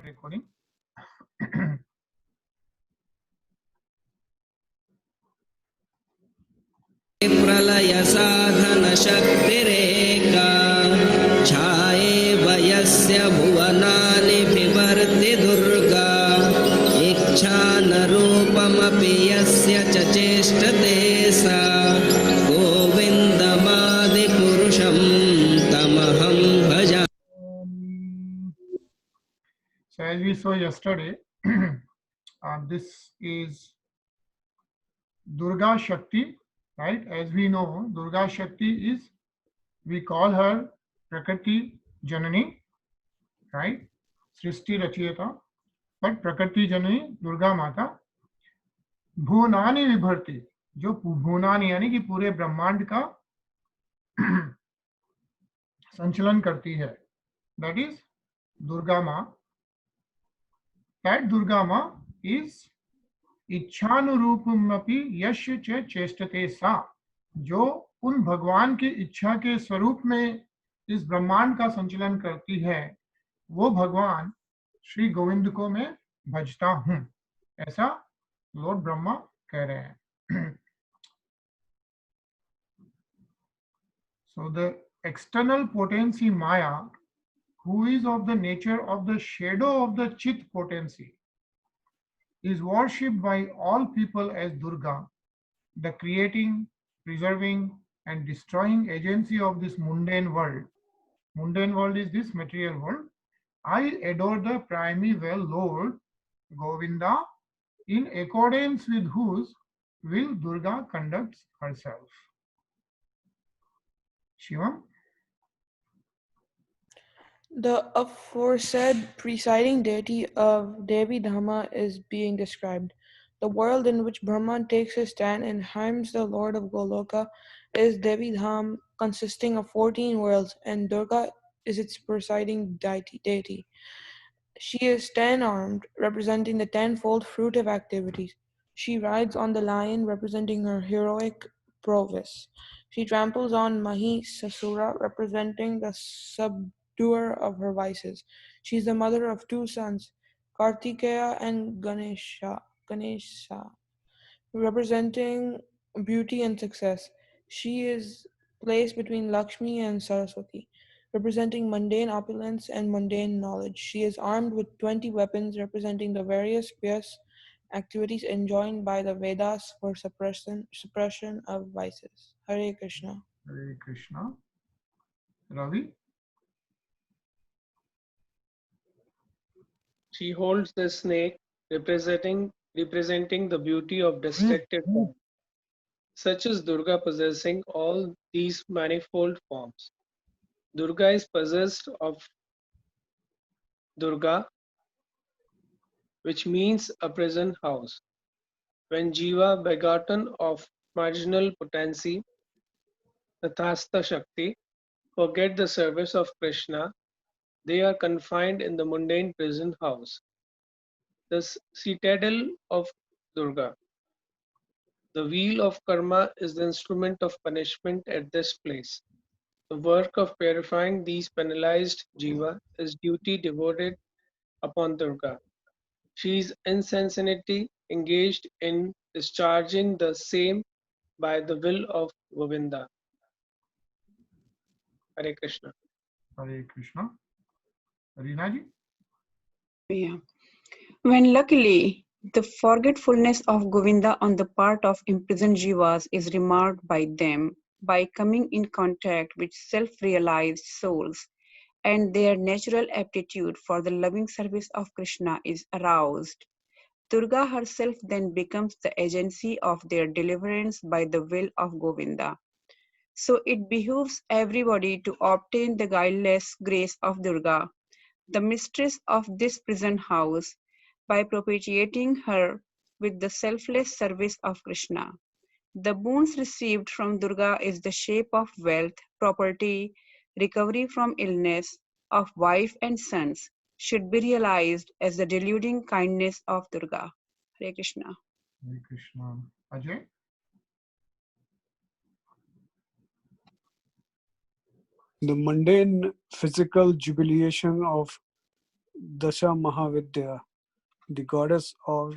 recording. प्रलय साधन शक्तिरेका छाये वयस्य भुवनानि बिभर्ति दुर्गा इच्छानरूपमपि यस्य च चेष्टते सा गोविन्दमादिपुरुषं तमहं भजामि. So as we saw yesterday, this is Durga Shakti, right? As we know, Durga Shakti is, we call her Prakriti Janani, right? Srishti Rachiyata, but Prakriti Janani, Durga Mata, Bhunani Vibharti, जो भुवनानि यानी कि पूरे ब्रह्मांड का संचलन करती है, that is Durga Ma. That Durga Ma is इच्छानुरूपमपि यस्य च चेष्टते सा, जो उन भगवान की इच्छा के स्वरूप में इस ब्रह्मांड का संचलन करती है, वो भगवान श्री गोविंद को मैं भजता हूँ, ऐसा लॉर्ड ब्रह्मा कह रहे हैं. So the external potency Maya, who is of the nature of the shadow of the Chit potency, is worshipped by all people as Durga, the creating, preserving and destroying agency of this mundane world. Mundane world is this material world. I adore the primeval Lord Govinda, in accordance with whose will Durga conducts herself. Shivam? The aforesaid presiding deity of Devi Dhamma is being described. The world in which Brahman takes his stand and hymns the Lord of Goloka is Devi Dham, consisting of 14 worlds, and Durga is its presiding deity. She is 10-armed, representing the tenfold fruitive activities. She rides on the lion, representing her heroic prowess. She tramples on Mahi Sasura, representing the subduer of her vices. She is the mother of 2 sons, Kartikeya and Ganesha, representing beauty and success. She is placed between Lakshmi and Saraswati, representing mundane opulence and mundane knowledge. She is armed with 20 weapons, representing the various pious activities enjoined by the Vedas for suppression of vices. Hare Krishna. Hare Krishna. Ravi? She holds the snake, representing the beauty of destructive form. Such is Durga, possessing all these manifold forms. Durga is possessed of Durga, which means a prison house. When Jiva, begotten of marginal potency, Tathastha Shakti, forget the service of Krishna, they are confined in the mundane prison house, the citadel of Durga. The wheel of karma is the instrument of punishment at this place. The work of purifying these penalized jiva is duty devoted upon Durga. She is insensately engaged in discharging the same by the will of Govinda. Hare Krishna. Hare Krishna. Reena ji? Yeah. When luckily the forgetfulness of Govinda on the part of imprisoned jivas is remarked by them by coming in contact with self-realized souls, and their natural aptitude for the loving service of Krishna is aroused, Durga herself then becomes the agency of their deliverance by the will of Govinda. So it behooves everybody to obtain the guileless grace of Durga, the mistress of this prison house, by propitiating her with the selfless service of Krishna. The boons received from Durga is the shape of wealth, property, recovery from illness, of wife and sons, should be realized as the deluding kindness of Durga. Hare Krishna. Hare Krishna. Ajay? The mundane physical jubilation of Dasha Mahavidya, the goddess or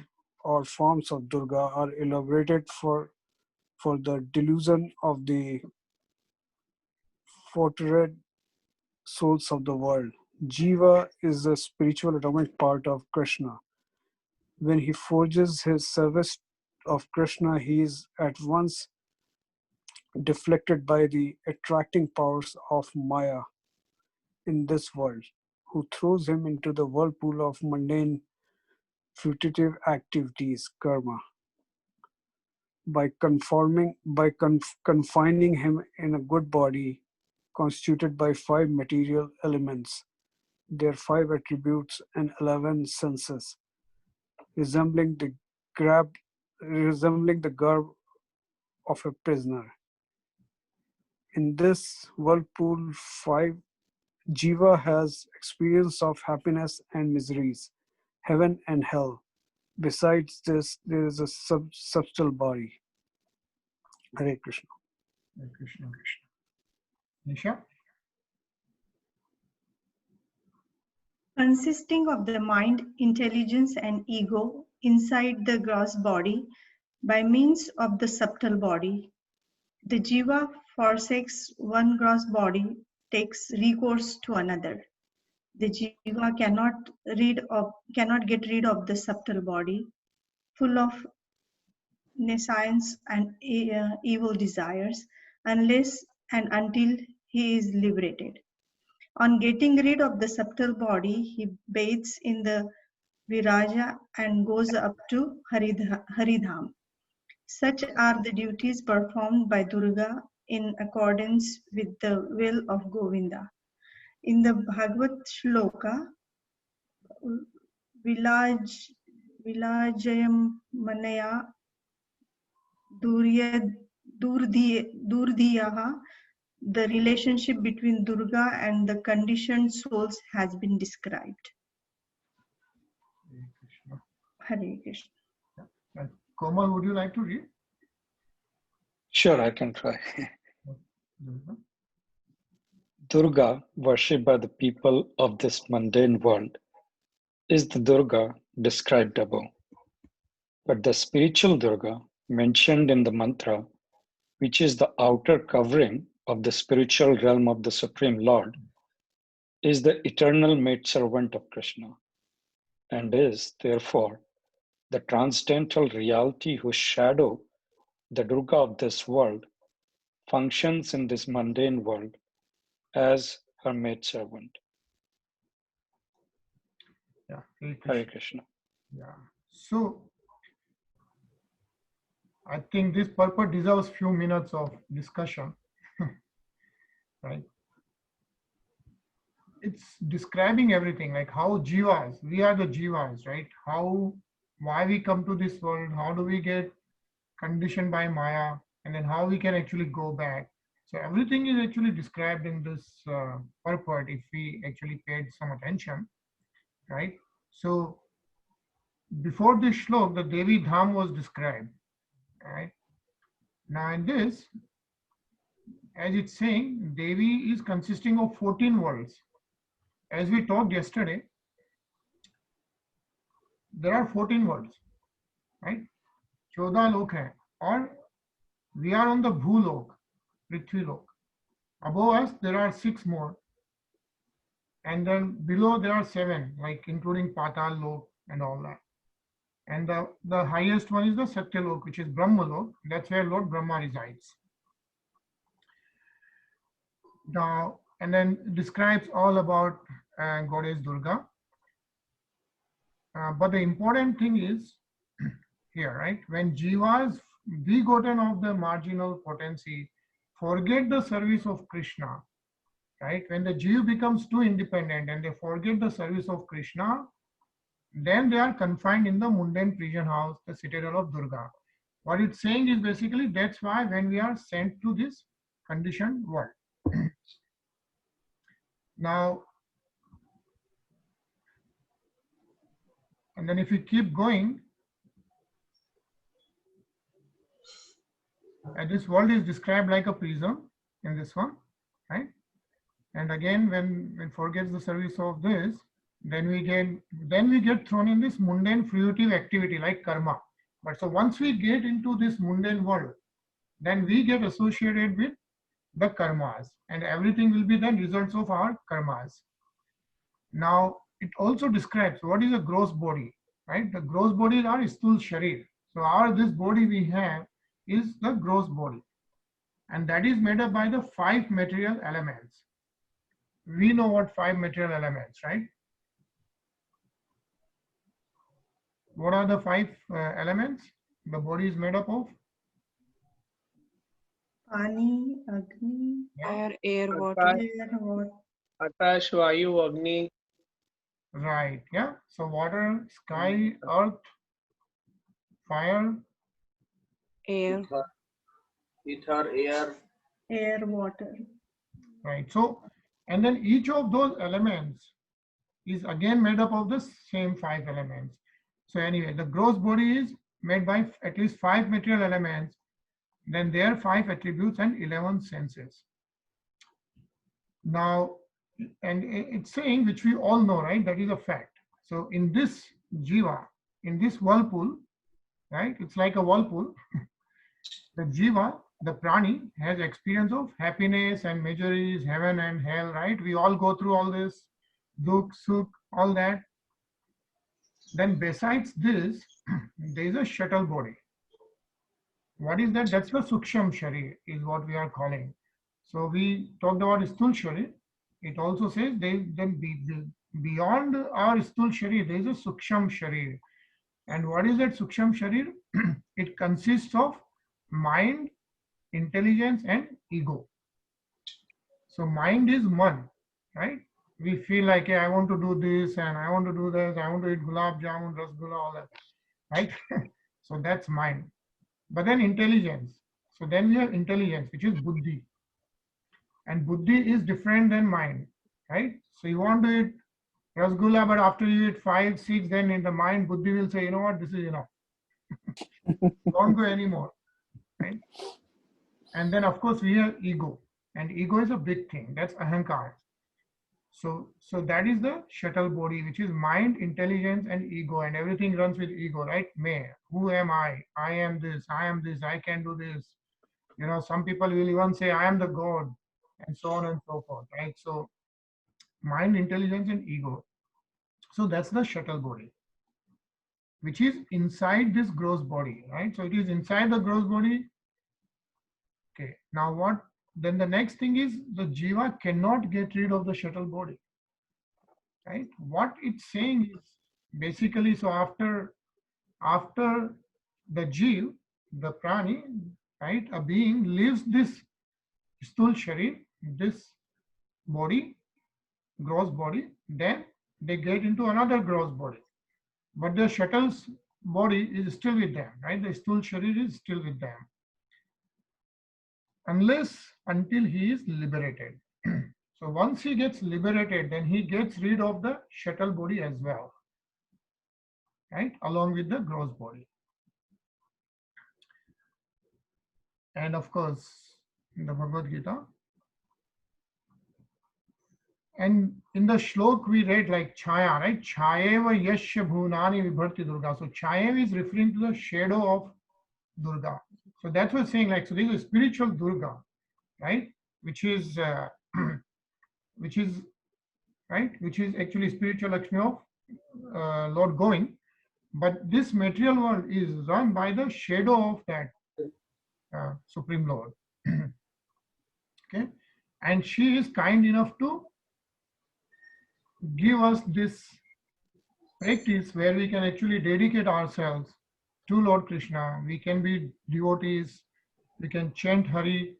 forms of Durga, are elaborated for the delusion of the fortitude souls of the world. Jiva is the spiritual atomic part of Krishna. When he forges his service of Krishna, he is at once deflected by the attracting powers of Maya in this world, who throws him into the whirlpool of mundane, fruitive activities, karma, confining him in a good body constituted by 5 material elements, their 5 attributes, and 11 senses, resembling the grab, resembling the garb of a prisoner. In this whirlpool, 5 Jiva has experience of happiness and miseries, heaven and hell. Besides this, there is a subtle body. Hare Krishna. Hare Krishna. Nisha? Consisting of the mind, intelligence, and ego inside the gross body by means of the subtle body. The jiva forsakes one gross body, takes recourse to another. The jiva cannot get rid of the subtle body, full of nescience and evil desires, unless and until he is liberated. On getting rid of the subtle body, he bathes in the viraja and goes up to Haridham. Such are the duties performed by Durga in accordance with the will of Govinda. In the Bhagavad Shloka, Vilajayam Manaya Durdiyaha, the relationship between Durga and the conditioned souls has been described. Hare Krishna. Hare Krishna. And Komal, would you like to read? Sure, I can try. Durga? Durga, worshipped by the people of this mundane world, is the Durga described above. But the spiritual Durga mentioned in the mantra, which is the outer covering of the spiritual realm of the Supreme Lord, is the eternal maidservant of Krishna, and is, therefore, the transcendental reality whose shadow, the Durga of this world, functions in this mundane world as her maidservant. Yeah, Hare Hare Krishna. Krishna. Yeah. So, I think this purport deserves few minutes of discussion, right? It's describing everything, like how jivas, we are the jivas, right? Why we come to this world, how do we get conditioned by Maya, and then how we can actually go back. So everything is actually described in this purport if we actually paid some attention, right? So before this shlok, the Devi Dham was described, right? Now in this, as it's saying, Devi is consisting of 14 worlds. As we talked yesterday, there are 14 worlds, right? 14 lok hai, or we are on the Bhulok, Prithvi Lok. Above us, there are 6 more. And then below there are 7, like including Patal Lok and all that. And the highest one is the Satya Lok, which is Brahma Lok. That's where Lord Brahma resides. Now, and then describes all about Goddess Durga. But the important thing is here, right? When jivas, begotten of the marginal potency, forget the service of Krishna, right? When the jiva becomes too independent and they forget the service of Krishna, then they are confined in the mundane prison house, the citadel of Durga. What it's saying is basically that's why when we are sent to this conditioned world. Now, and then if we keep going, this world is described like a prison in this one, right? And again, when forgets the service of this, then we get thrown in this mundane fruitive activity like karma. But so once we get into this mundane world, then we get associated with the karmas, and everything will be then results of our karmas. Now it also describes what is a gross body, right? The gross body is our sthul sharir. So our this body we have is the gross body, and that is made up by the 5 material elements. We know what 5 material elements, right? What are the 5 elements the body is made up of? Pani, Agni, Fire, air, water. Akash, air, water. Akash, Vayu, Agni. Right, yeah. So water, sky, earth, fire, Air. Ether, air. Air, water. right? So, and then each of those elements is again made up of the same 5 elements. So anyway, the gross body is made by at least 5 material elements, then their 5 attributes and 11 senses. Now, and it's saying, which we all know, right? That is a fact. So in this jiva, in this whirlpool, right? It's like a whirlpool. The jiva, the prani, has experience of happiness and miseries, heaven and hell, right? We all go through all this, dukh, sukh, all that. Then besides this, there is a shuttle body. What is that? That's the suksham sharir, is what we are calling. So we talked about sthul sharir. It also says beyond our sthul sharir, there is a suksham sharir. And what is that suksham sharir? It consists of mind, intelligence, and ego. So mind is man, right? We feel like, hey, I want to do this and I want to do this, I want to eat gulab jamun, rasgulla, all that, right? So that's mind. But then intelligence. So then we have intelligence, which is buddhi. And buddhi is different than mind, right? So you want to eat rasgulla, but after you eat 5, 6, then in the mind, buddhi will say, you know what, this is enough. Don't go anymore, right? And then of course we have ego, and ego is a big thing. That's ahankar. So that is the shuttle body, which is mind, intelligence, and ego, and everything runs with ego, right? Me, who am I? I am this, I can do this. You know, some people will even say, I am the God, and so on and so forth, right? So mind, intelligence, and ego. So that's the shuttle body, which is inside this gross body, right? So it is inside the gross body. Okay, now what? Then the next thing is the jiva cannot get rid of the shuttle body, right? What it's saying is basically, so after the jiv, the prani, right, a being leaves this sthul sharir, this body, gross body, then they get into another gross body, but the shuttle's body is still with them, right? The sthul sharir is still with them, until he is liberated. So once he gets liberated, then he gets rid of the shuttle body as well, right? Along with the gross body. And of course, in the Bhagavad Gita, and in the shlok we read like Chaya, right? Chayeva yasya bhunani vibharti Durga. So Chayeva is referring to the shadow of Durga. So that's what saying, like, so this is a spiritual Durga, right? Which is actually spiritual Lakshmi of Lord Govind. But this material world is run by the shadow of that Supreme Lord. Okay, and she is kind enough to give us this practice where we can actually dedicate ourselves to Lord Krishna. We can be devotees, we can chant Hari,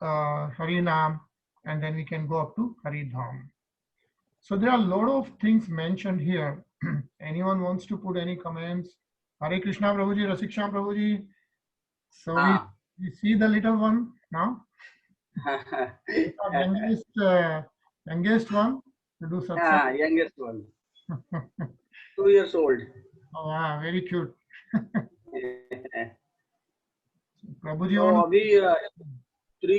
Hari Nam, and then we can go up to Hari Dham. So there are a lot of things mentioned here. Anyone wants to put any comments? Hare Krishna Prabhuji, Rasiksham Prabhuji. So we see the little one now. Youngest one to do satsang. Yeah, youngest one. 2 years old. Oh, wow, very cute. Prabhuji, तो अभी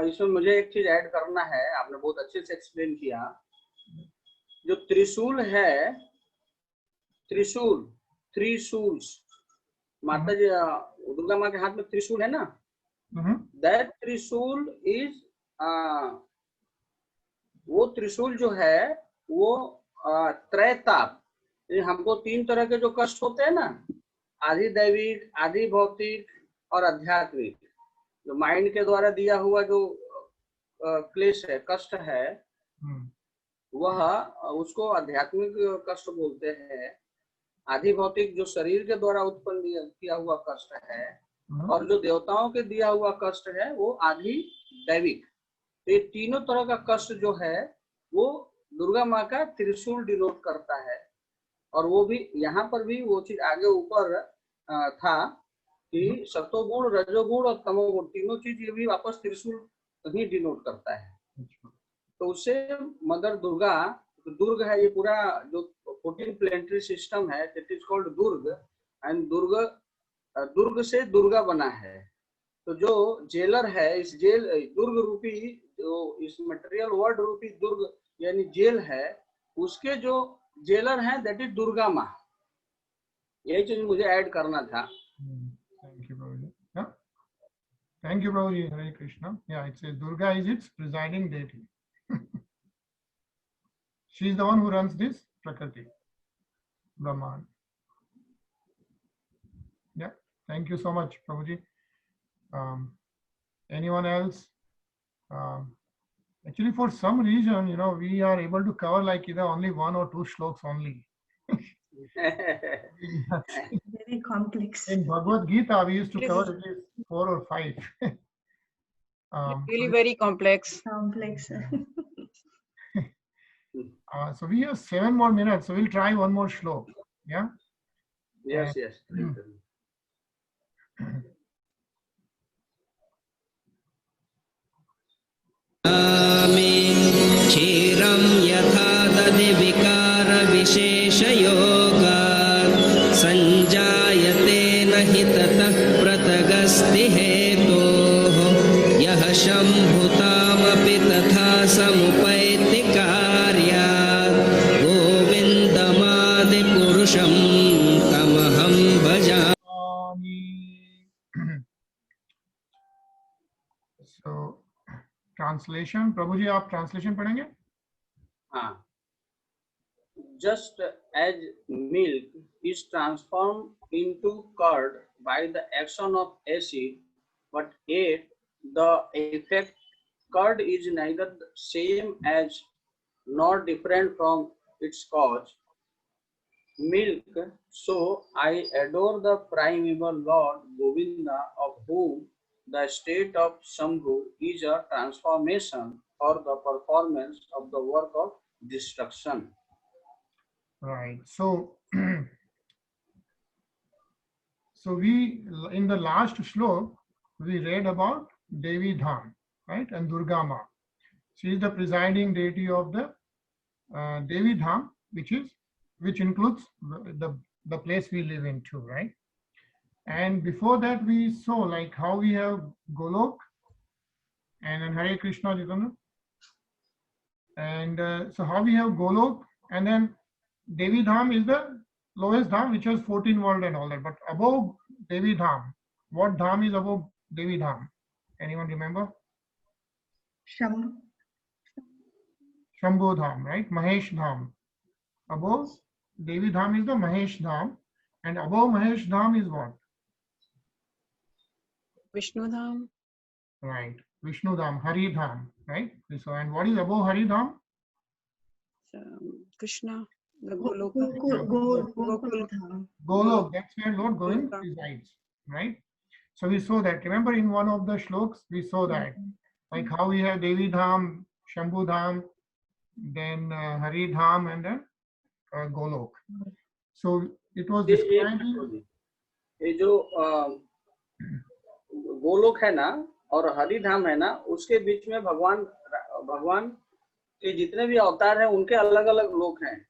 इसमें मुझे एक चीज add करना है. आपने बहुत अच्छे से एक्सप्लेन किया. जो त्रिशूल है, त्रिशूल, थ्री शूल्स, माता जी दुर्गा माँ के हाथ में त्रिशूल है ना, दैट त्रिशूल इज, वो त्रिशूल जो है वो त्रैताप, हमको तीन तरह के जो कष्ट होते हैं ना, आदि दैविक, आदि भौतिक और आध्यात्मिक, जो माइंड के द्वारा दिया हुआ जो क्लेश है, कष्ट है, वह उसको आध्यात्मिक कष्ट बोलते हैं। आदि भौतिक जो शरीर के द्वारा उत्पन्न किया हुआ कष्ट है, और जो देवताओं के दिया हुआ कष्ट है वो आदि दैविक। तो ये तीनों तरह का कष्ट जो है वो दुर्गा माँ का त्रिशूल डिनोट करता है। और वो भी यहाँ पर भी वो चीज आगे ऊपर था कि सतोगुण, रजोगुण और तमोगुण, तीनों चीज ये भी वापस त्रिशूल ही डिनोट करता है। तो उससे मदर दुर्गा, दुर्ग है ये पूरा जो 14 प्लेनेटरी सिस्टम है, it is called Durg, and Durg से दुर्गा बना है। तो जो जेलर है, इस जेल दुर्ग रूपी, जो इस मटेरियल वर्ल्ड रूपी दुर्ग यानी जेल है, उसके जो जेलर हैं दैट इज दुर्गा माँ। यही चीज मुझे ऐड करना था। Thank you, Prabhuji. Yeah. Thank you, Prabhuji. Hare Krishna. Yeah, it says Durga is its presiding deity. She is the one who runs this Prakriti, Brahman. Yeah. Thank you so much, Prabhuji. Anyone else? Actually, for some reason, we are able to cover like either only one or two shloks only. Very complex. In Bhagavad Gita, we used to cover at least 4 or 5. Really very complex. Complex. So we have 7 more minutes, so we'll try one more shlok. Yeah. Yes, yes. क्षीरं यथा दधिविकारविशेषयोगात् सञ्जायते न हि ततः पृथगस्ति हेतोः यः शम्भुतामपि तथा समुपैति कार्यात् गोविन्दमादिपुरुषं तमहं भजामि। So translation, Prabhuji, आप translation पढ़ेंगे? हाँ. Just as milk is transformed into curd by the action of acid, but yet the effect curd is neither the same as nor different from its cause. Milk, so I adore the primeval Lord Govinda, of whom the state of Shambhu is a transformation or the performance of the work of destruction. Right. So, so we, in the last shlok, we read about Devi Dham, right? And Durga Ma. She is the presiding deity of the Devi Dham, which includes the place we live in too, right? And before that, we saw like how we have Golok and then Hare Krishna Chaitanya. And so how we have Golok, and then Devi Dham is the lowest Dham, which has 14 world and all that. But above Devi Dham, what Dham is above Devi Dham? Anyone remember? Shambhu. Shambhu Dham, right? Mahesh Dham. Above Devi Dham is the Mahesh Dham, and above Mahesh Dham is what? Vishnu Dham. Right. Vishnu Dham, Hari Dham, right? So, and what is above Hari Dham? Krishna, the Goloka. Gokul Dham. Golok, that's where Lord Govind resides, right? So we saw that. Remember in one of the shloks, we saw that. Like how we have Devi Dham, Shambhu Dham, then Hari Dham, and then Golok. So it was describing. ये जो गोलोक है ना और हरि धाम है ना, उसके बीच में भगवान के जितने भी अवतार हैं उनके अलग अलग लोक हैं।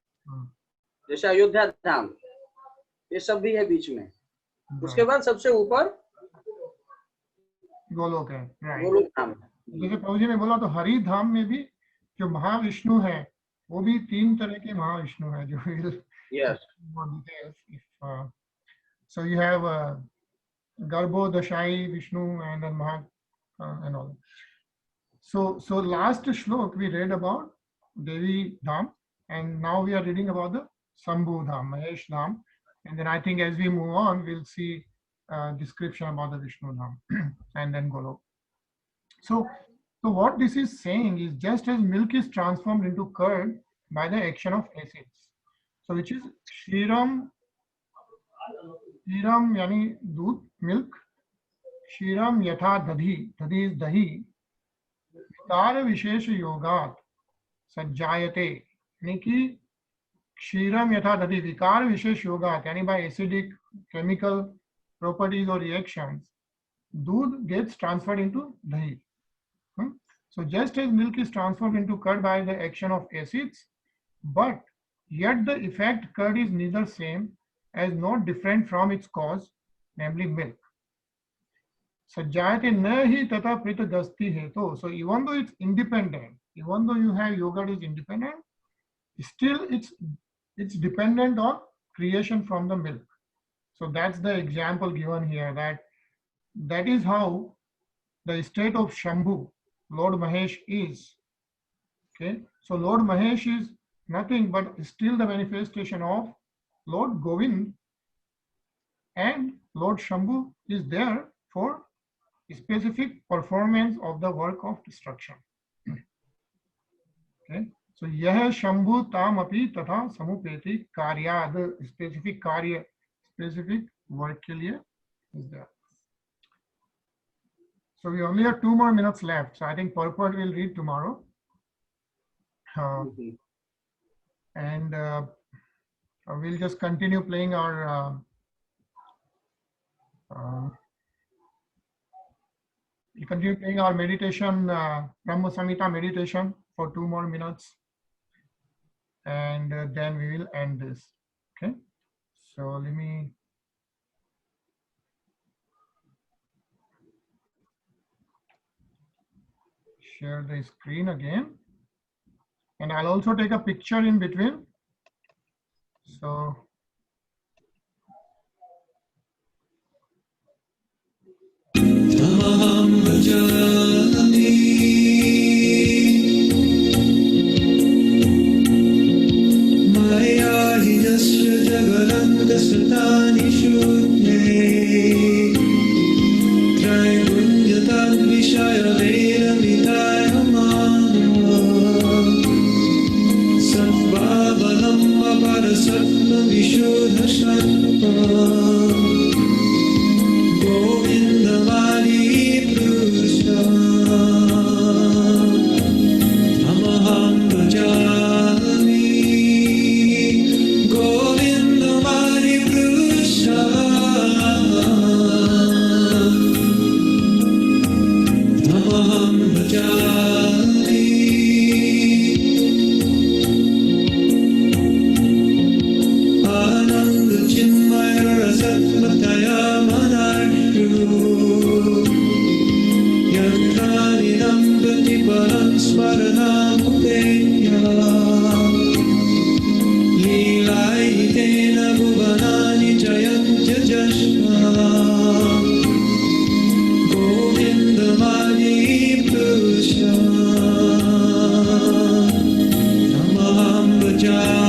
जैसे अयोध्या धाम, ये सब भी है बीच में। उसके बाद सबसे ऊपर गोलोक है, गोलोक धाम। जैसे प्रभु जी ने बोला, तो हरि धाम में भी जो महाविष्णु है वो भी 3 तरह के महाविष्णु हैं जो will Yes. more details if so you have Garbho Dashai Vishnu and then Maha and all. So last shlok we read about Devi Dham, and now we are reading about the Sambhu Dham, Mahesh Dham, and then I think as we move on we'll see description about the Vishnu Dham and then Golok. So what this is saying is just as milk is transformed into curd by the action of acids, so which is Shriram yani दूध, milk, Shriram yatha dadhi, dadhi is dahi, विकार विशेष योगात सज्जायते, यानी कि क्षीरम यथा दधि, विकार विशेष योगात यानी by acidic chemical properties or reactions, दूध gets transferred into dahi. So just as milk is transformed into curd by the action of acids, but yet the effect curd is neither same as nor different from its cause, namely milk. Sajjayate nahi tata prita gasti heto. So even though it's independent, even though you have yogurt is independent, still it's dependent on creation from the milk. So that's the example given here, that is how the state of Shambhu, Lord Mahesh is. Okay, so Lord Mahesh is nothing but still the manifestation of Lord Govind, and Lord Shambhu is there for specific performance of the work of destruction. Okay, so yah Shambhu tam api tatha samupeti karyad, specific karya, specific work ke liye is there. So we only have 2 more minutes left, so I think purport will read tomorrow. And we'll just continue playing our we'll continue playing our meditation, Brahm Samhita meditation for 2 more minutes, and then we will end this. Okay, so let me share the screen again, and I'll also take a picture in between. So Tamaham bhajami maya hidasya jagalanda satani shuddhe traigunjatad vishaya vera vidaya manava sattvavanam aparasatma vishuddha sattva Govindamani Krishna Tamaham bhajami Govindamani Krishna Tamaham bhajami Ananda Chinmaya Rasatmataya Param Smaranamukteya Leelaitena Bhuvanani Jayantya Jashna Govindamani Krishna Tamaham bhajami